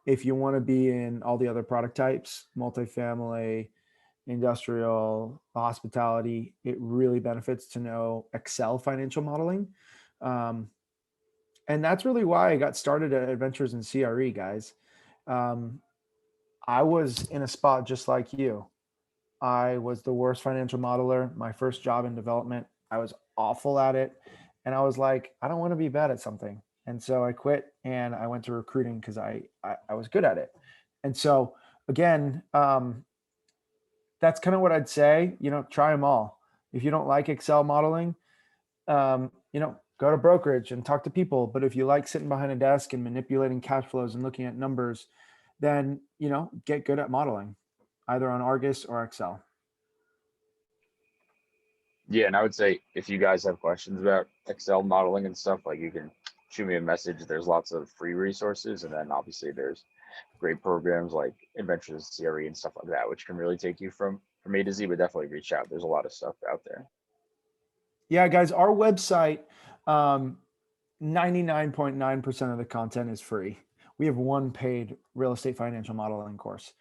If you want to be in all the other product types, multifamily, industrial, hospitality, it really benefits to know Excel financial modeling. And that's really why I got started at Adventures in CRE, guys. I was in a spot just like you. I was the worst financial modeler. My first job in development, I was awful at it. And I was like, I don't want to be bad at something. And so I quit and I went to recruiting because I was good at it. And so again, that's kind of what I'd say, try them all. If you don't like Excel modeling, go to brokerage and talk to people. But if you like sitting behind a desk and manipulating cash flows and looking at numbers, then, get good at modeling, either on Argus or Excel. Yeah, and I would say if you guys have questions about Excel modeling and stuff, like you can shoot me a message. There's lots of free resources, and then obviously there's great programs like Adventures CRE and stuff like that, which can really take you from A to Z. But definitely reach out. There's a lot of stuff out there. Yeah, guys, our website, 99.9% of the content is free. We have one paid real estate financial modeling course.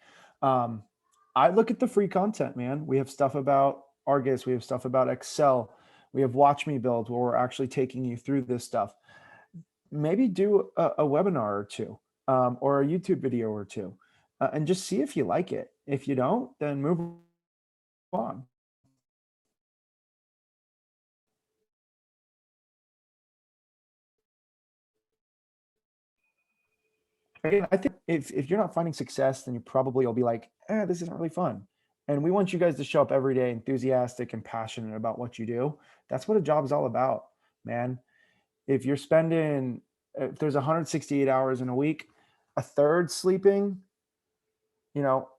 I look at the free content, man. We have stuff about Argus. We have stuff about Excel. We have Watch Me Build, where we're actually taking you through this stuff. Maybe do a webinar or two, or a YouTube video or two, and just see if you like it. If you don't, then move on. Again, I think if you're not finding success, then you probably will be like, this isn't really fun. And we want you guys to show up every day enthusiastic and passionate about what you do. That's what a job is all about, man. If there's 168 hours in a week, a third sleeping,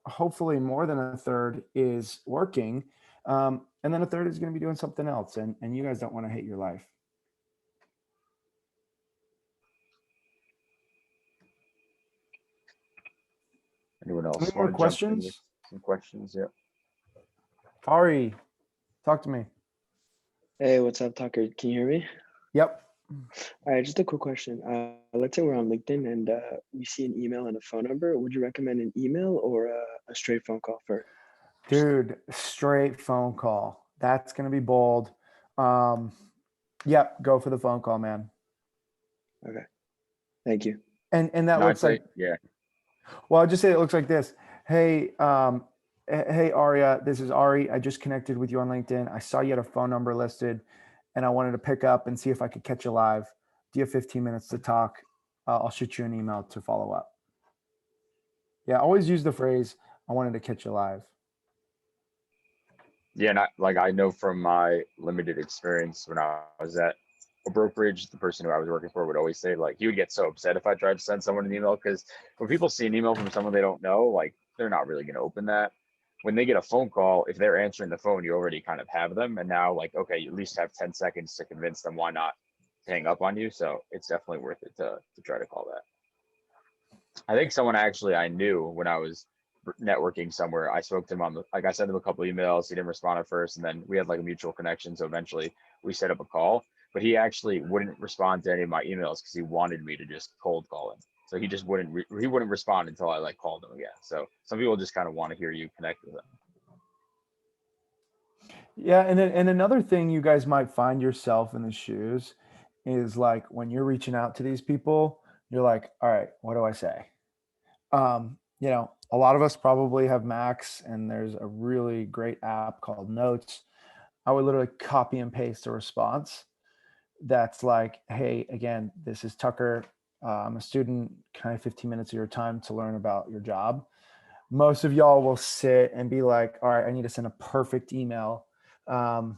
hopefully more than a third is working. And then a third is going to be doing something else. And you guys don't want to hate your life. Anyone else? Any more want to jump in with questions? some questions? Yeah. Ari, talk to me. Hey, what's up, Tucker? Can you hear me? Yep. All right, just a quick question. Let's say we're on LinkedIn and we see an email and a phone number. Would you recommend an email or a straight phone call first? Dude, straight phone call. That's going to be bold. Yep, go for the phone call, man. Okay. Thank you. And that And I'd looks say, like, yeah, well, I'll just say it looks like this. Hey, hey, Aria, this is Ari. I just connected with you on LinkedIn. I saw you had a phone number listed and I wanted to pick up and see if I could catch you live. Do you have 15 minutes to talk? I'll shoot you an email to follow up. Yeah, always use the phrase, I wanted to catch you live. yeah, and I know from my limited experience when I was at a brokerage, the person who I was working for would always say, like, he would get so upset if I tried to send someone an email, because when people see an email from someone they don't know, like, they're not really going to open that. When they get a phone call, if they're answering the phone, you already kind of have them, and now, like, okay, you at least have 10 seconds to convince them why not hang up on you. So it's definitely worth it to try to call that. I think someone actually I knew when I was networking somewhere, I spoke to him on the, like, I sent him a couple emails. He didn't respond at first, and then we had like a mutual connection. So eventually we set up a call, but he actually wouldn't respond to any of my emails because he wanted me to just cold call him. So he just he wouldn't respond until I like called him again. So some people just kind of want to hear you connect with them. Yeah, and another thing you guys might find yourself in the shoes is like when you're reaching out to these people, you're like, all right, what do I say? You know, a lot of us probably have Macs, and there's a really great app called Notes. I would literally copy and paste a response that's like, hey, again, this is Tucker. I'm a student. Can I have 15 minutes of your time to learn about your job? Most of y'all will sit and be like, all right, I need to send a perfect email. And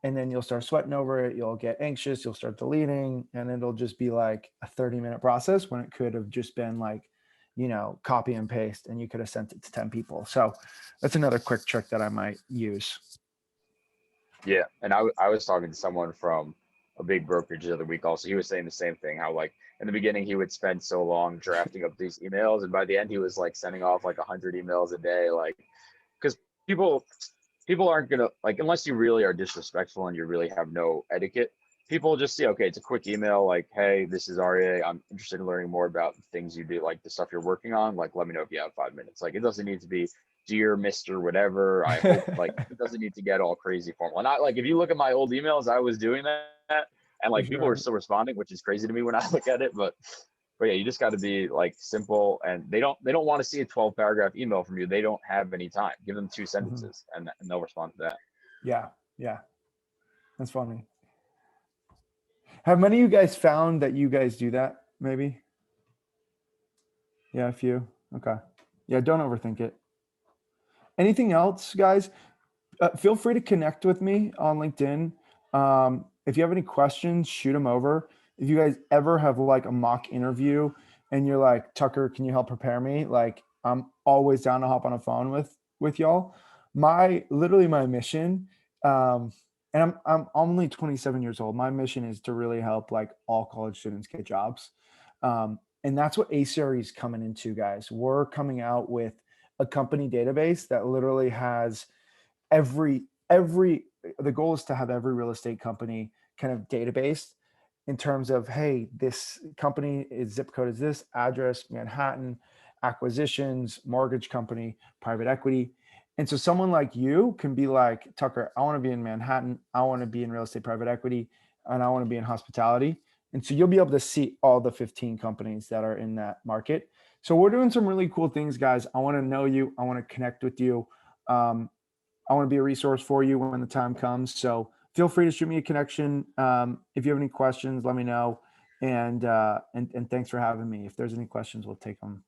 then you'll start sweating over it. You'll get anxious. You'll start deleting, and it'll just be like a 30-minute process when it could have just been like, you know, copy and paste, and you could have sent it to 10 people. So that's another quick trick that I might use. Yeah, and I was talking to someone from a big brokerage the other week also. He was saying the same thing, how like in the beginning he would spend so long drafting up these emails, and by the end he was like sending off like 100 emails a day, like, because people aren't gonna, like, unless you really are disrespectful and you really have no etiquette, people just see, okay, it's a quick email, like, hey, this is RA, I'm interested in learning more about the things you do, like the stuff you're working on, like, let me know if you have 5 minutes. Like, it doesn't need to be dear Mr. whatever, I hope, like, it doesn't need to get all crazy formal. And I, like, if you look at my old emails, I was doing that, and like people were still responding, which is crazy to me when I look at it. But yeah, you just got to be like simple, and they don't want to see a 12 paragraph email from you. They don't have any time. Give them 2 sentences, and they'll respond to that. Yeah, that's funny. Have many of you guys found that you guys do that? Maybe. Yeah, a few. Okay. Yeah, don't overthink it. Anything else, guys? Feel free to connect with me on LinkedIn. If you have any questions, shoot them over. If you guys ever have like a mock interview and you're like, Tucker, can you help prepare me? Like, I'm always down to hop on a phone with y'all. Literally my mission, and I'm only 27 years old. My mission is to really help like all college students get jobs. And that's what ACRE is coming into, guys. We're coming out with a company database that literally has every the goal is to have every real estate company kind of database in terms of, hey, this company is zip code is this, address, Manhattan, acquisitions, mortgage company, private equity. And so someone like you can be like, Tucker, I want to be in Manhattan, I want to be in real estate private equity, and I want to be in hospitality. And so you'll be able to see all the 15 companies that are in that market. So we're doing some really cool things, guys. I want to know you. I want to connect with you. I want to be a resource for you when the time comes. So feel free to shoot me a connection. If you have any questions, let me know. And thanks for having me. If there's any questions, we'll take them.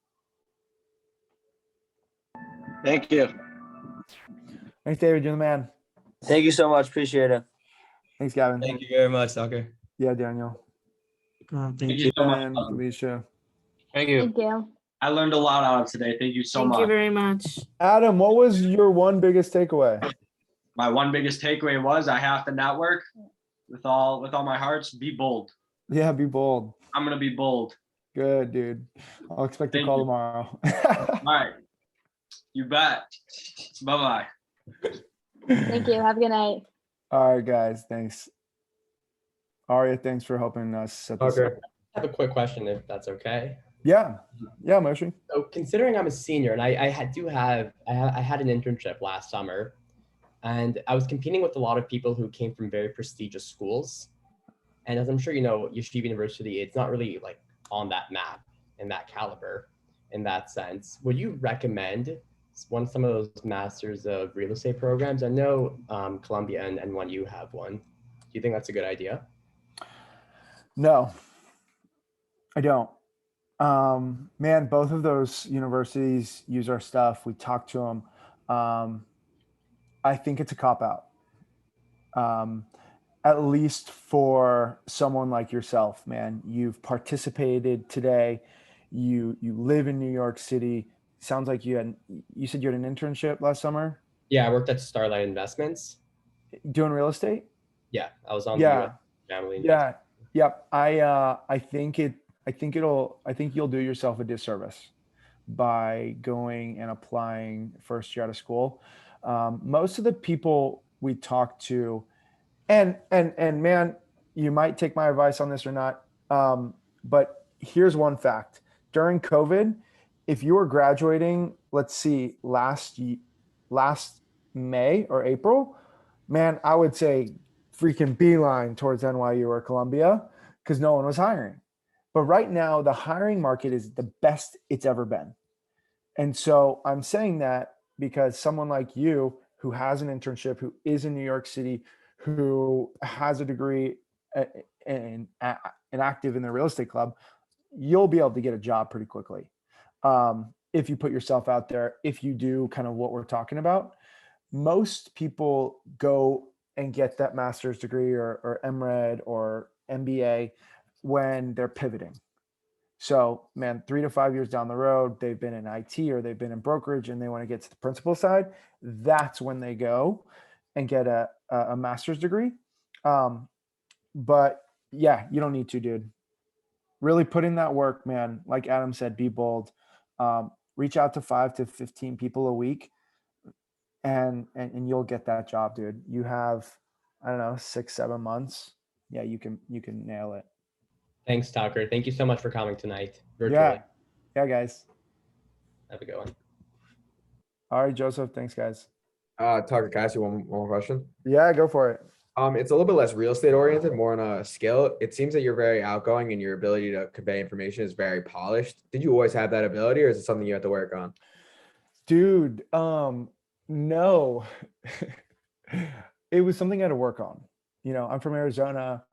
Thank you. Thanks, David. You're the man. Thank you so much. Appreciate it. Thanks, Gavin. Thank you very much, Tucker. Yeah, Daniel. Thank you. so much. And Alicia. Thank you. Thank you. I learned a lot out of today. Thank you so Thank much. you very much. Adam, what was your one biggest takeaway? My one biggest takeaway was I have to network with all my hearts. Be bold. Yeah, be bold. I'm gonna be bold. Good, dude. I'll expect a Thank call you. tomorrow. All right. You bet. Bye-bye. Thank you. Have a good night. All right, guys. Thanks. Aria, thanks for helping us set this up. Okay. I have a quick question, if that's okay. Yeah, Moshe. So considering I'm a senior and I had an internship last summer, and I was competing with a lot of people who came from very prestigious schools. And as I'm sure you know, Yeshiva University, it's not really like on that map and that caliber in that sense. Would you recommend some of those masters of real estate programs? I know Columbia and NYU have one. Do you think that's a good idea? No, I don't. Man, both of those universities use our stuff. We talk to them. I think it's a cop out. At least for someone like yourself, man. You've participated today. You live in New York City. Sounds like you said you had an internship last summer Yeah, I worked at Starlight Investments. doing real estate. Yeah, I was on the Yeah. US Family Yeah. Yep. I think you'll do yourself a disservice by going and applying first year out of school. Most of the people we talk to, and man, you might take my advice on this or not. But here's one fact: during COVID, if you were graduating, let's see, last May or April, man, I would say freaking beeline towards NYU or Columbia because no one was hiring. But right now, the hiring market is the best it's ever been. And so I'm saying that because someone like you who has an internship, who is in New York City, who has a degree and active in the real estate club, you'll be able to get a job pretty quickly. If you put yourself out there, if you do kind of what we're talking about. Most people go and get that master's degree or MRed or MBA when they're pivoting. So, man, 3 to 5 years down the road, they've been in IT or they've been in brokerage and they want to get to the principal side. That's when they go and get a master's degree. But yeah, you don't need to, dude. Really put in that work, man. Like Adam said, be bold. Reach out to 5 to 15 people a week and you'll get that job, dude. You have, I don't know, 6-7 months. Yeah, you can nail it. Thanks, Tucker. Thank you so much for coming tonight virtually. Yeah, guys. Have a good one. All right, Joseph. Thanks, guys. Tucker, can I ask you one more question? Yeah, go for it. It's a little bit less real estate oriented, more on a skill. It seems that you're very outgoing and your ability to convey information is very polished. Did you always have that ability, or is it something you have to work on? Dude, no. It was something I had to work on. You know, I'm from Arizona.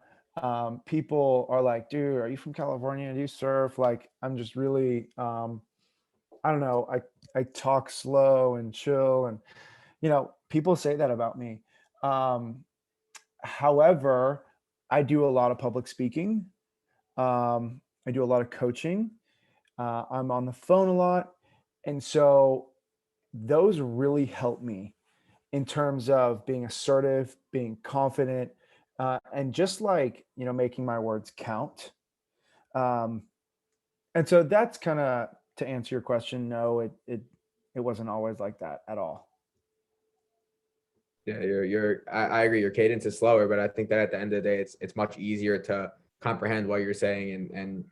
People are like, dude, are you from California? Do you surf? Like, I'm just really, I don't know. I talk slow and chill, and people say that about me. However, I do a lot of public speaking. I do a lot of coaching. I'm on the phone a lot, and so those really help me in terms of being assertive, being confident, and just like making my words count. And so that's kind of to answer your question. No, it wasn't always like that at all. Yeah, I agree. Your cadence is slower, but I think that at the end of the day, it's much easier to comprehend what you're saying and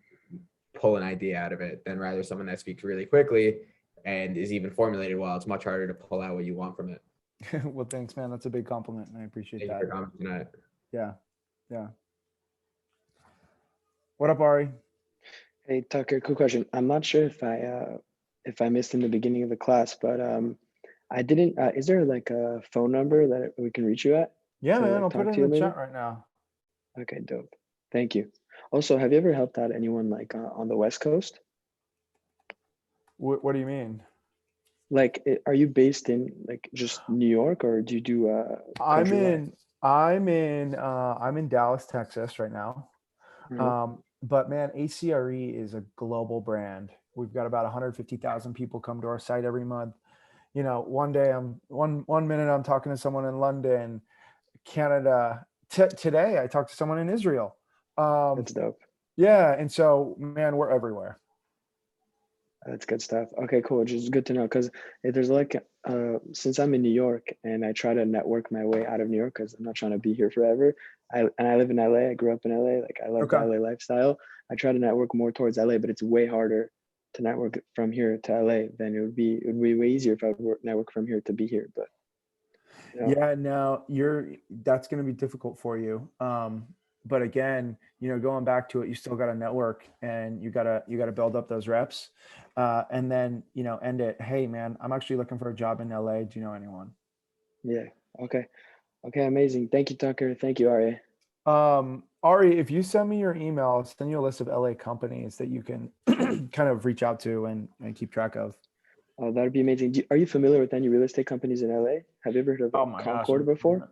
pull an idea out of it than rather someone that speaks really quickly and is even formulated well. It's much harder to pull out what you want from it. Well, thanks, man. That's a big compliment. I appreciate Thank that. you for coming tonight. Yeah. What up, Ari? Hey, Tucker, quick question. I'm not sure if I missed in the beginning of the class, but I didn't. Is there like a phone number that we can reach you at? Yeah, to, man. like, I'll put talk it to in the you chat later? right now. Okay, dope. Thank you. Also, have you ever helped out anyone like on the West Coast? What do you mean? Like, are you based in like just New York, or do you do I'm countrywide? in Dallas, Texas right now. Right. But man, ACRE is a global brand. We've got about 150,000 people come to our site every month. One day one minute I'm talking to someone in London, Canada. Today I talked to someone in Israel. That's dope. Yeah, and so man, we're everywhere. That's good stuff. Okay, cool. Just good to know because there's like since I'm in New York and I try to network my way out of New York because I'm not trying to be here forever. I live in LA. I grew up in LA. Like I love the LA lifestyle. I try to network more towards LA, but it's way harder to network from here to LA than it would be way easier if I would network from here to be here. But Yeah, no, that's going to be difficult for you. but again, going back to it, you still got to network, and you gotta build up those reps, and then end it. Hey man, I'm actually looking for a job in LA. Do you know anyone? Yeah. Okay. Okay. Amazing. Thank you, Tucker. Thank you, Arya. Ari, if you send me your email, I'll send you a list of LA companies that you can kind of reach out to and keep track of. Oh, that'd be amazing. Are you familiar with any real estate companies in LA? Have you ever heard of Oh my gosh, Concord before?